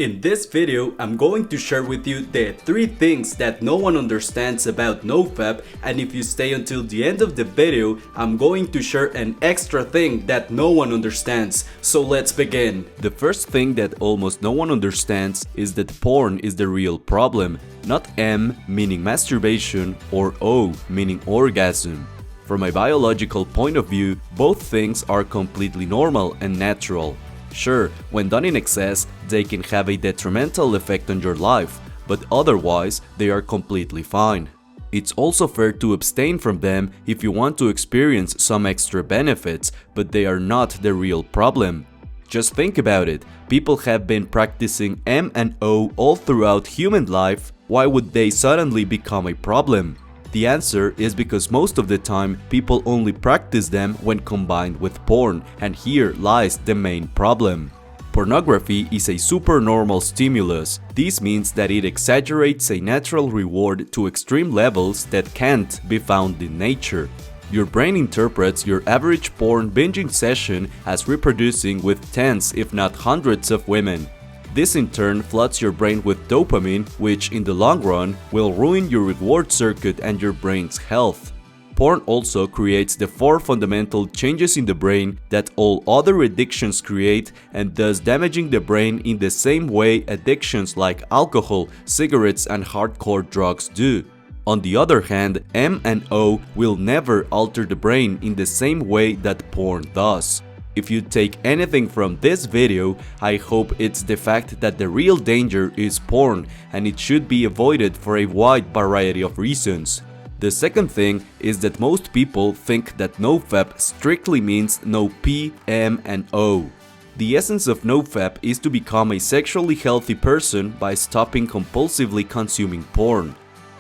In this video, I'm going to share with you the 3 things that no one understands about NoFap, and if you stay until the end of the video, I'm going to share an extra thing that no one understands. So let's begin. The first thing that almost no one understands is that porn is the real problem, not M meaning masturbation or O meaning orgasm. From a biological point of view, both things are completely normal and natural. Sure, when done in excess, they can have a detrimental effect on your life, but otherwise, they are completely fine. It's also fair to abstain from them if you want to experience some extra benefits, but they are not the real problem. Just think about it, people have been practicing M and O all throughout human life, why would they suddenly become a problem? The answer is because most of the time people only practice them when combined with porn, and here lies the main problem. Pornography is a supernormal stimulus. This means that it exaggerates a natural reward to extreme levels that can't be found in nature. Your brain interprets your average porn binging session as reproducing with tens if not hundreds of women. This in turn floods your brain with dopamine, which in the long run will ruin your reward circuit and your brain's health. Porn also creates the 4 fundamental changes in the brain that all other addictions create, and thus damaging the brain in the same way addictions like alcohol, cigarettes and hardcore drugs do. On the other hand, M and O will never alter the brain in the same way that porn does. If you take anything from this video, I hope it's the fact that the real danger is porn and it should be avoided for a wide variety of reasons. The second thing is that most people think that NoFap strictly means no P, M and O. The essence of NoFap is to become a sexually healthy person by stopping compulsively consuming porn.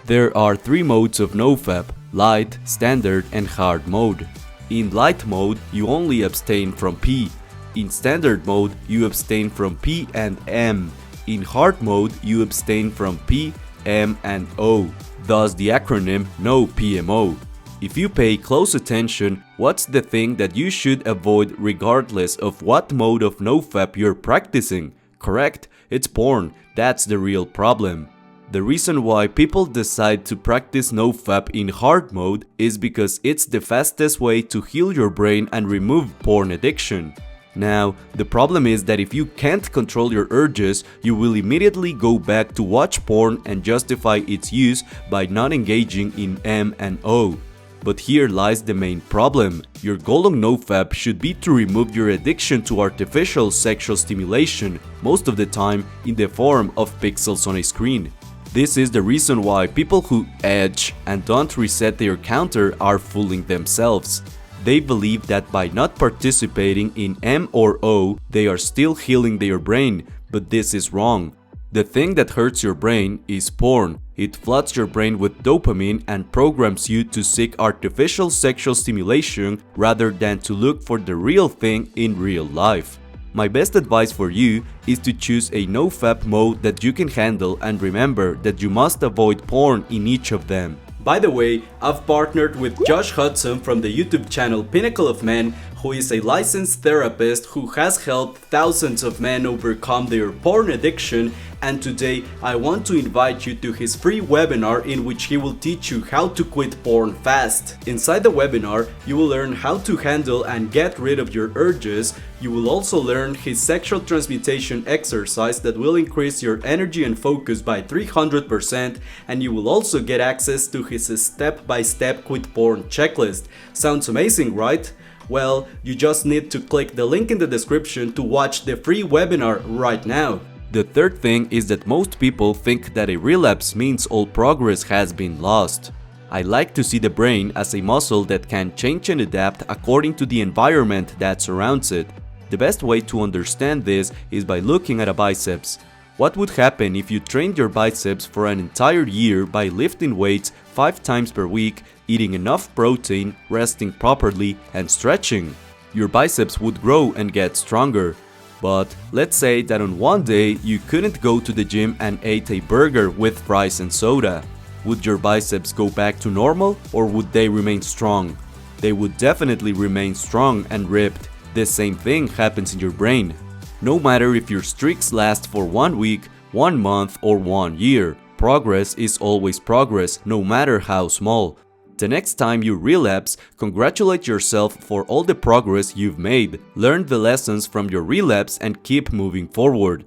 There are 3 modes of NoFap: light, standard and hard mode. In light mode, you only abstain from P. In standard mode, you abstain from P and M. In hard mode, you abstain from P, M and O. Thus the acronym NoPMO. If you pay close attention, what's the thing that you should avoid regardless of what mode of NoFap you're practicing? Correct? It's porn. That's the real problem. The reason why people decide to practice NoFap in hard mode is because it's the fastest way to heal your brain and remove porn addiction. Now, the problem is that if you can't control your urges, you will immediately go back to watch porn and justify its use by not engaging in M and O. But here lies the main problem. Your goal on NoFap should be to remove your addiction to artificial sexual stimulation, most of the time in the form of pixels on a screen. This is the reason why people who edge and don't reset their counter are fooling themselves. They believe that by not participating in M or O, they are still healing their brain, but this is wrong. The thing that hurts your brain is porn. It floods your brain with dopamine and programs you to seek artificial sexual stimulation rather than to look for the real thing in real life. My best advice for you is to choose a NoFap mode that you can handle, and remember that you must avoid porn in each of them. By the way, I've partnered with Josh Hudson from the YouTube channel Pinnacle of Men, who is a licensed therapist who has helped thousands of men overcome their porn addiction, and today I want to invite you to his free webinar in which he will teach you how to quit porn fast. Inside the webinar, you will learn how to handle and get rid of your urges. You will also learn his sexual transmutation exercise that will increase your energy and focus by 300%, and you will also get access to his step-by-step quit porn checklist. Sounds amazing, right? Well, you just need to click the link in the description to watch the free webinar right now. The third thing is that most people think that a relapse means all progress has been lost. I like to see the brain as a muscle that can change and adapt according to the environment that surrounds it. The best way to understand this is by looking at a biceps. What would happen if you trained your biceps for an entire year by lifting weights 5 times per week, eating enough protein, resting properly, and stretching? Your biceps would grow and get stronger. But let's say that on one day you couldn't go to the gym and ate a burger with fries and soda. Would your biceps go back to normal, or would they remain strong? They would definitely remain strong and ripped. The same thing happens in your brain. No matter if your streaks last for 1 week, 1 month, or 1 year, progress is always progress, no matter how small. The next time you relapse, congratulate yourself for all the progress you've made. Learn the lessons from your relapse and keep moving forward.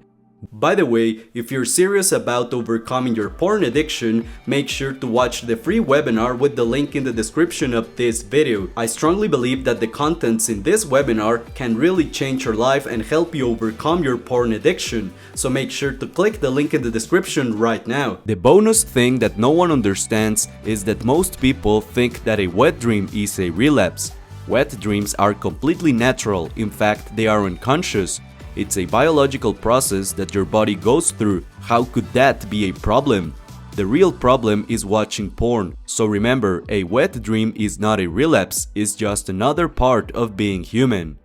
By the way, if you're serious about overcoming your porn addiction, make sure to watch the free webinar with the link in the description of this video. I strongly believe that the contents in this webinar can really change your life and help you overcome your porn addiction, so make sure to click the link in the description right now. The bonus thing that no one understands is that most people think that a wet dream is a relapse. Wet dreams are completely natural, in fact they are unconscious. It's a biological process that your body goes through. How could that be a problem? The real problem is watching porn. So remember, a wet dream is not a relapse, it's just another part of being human.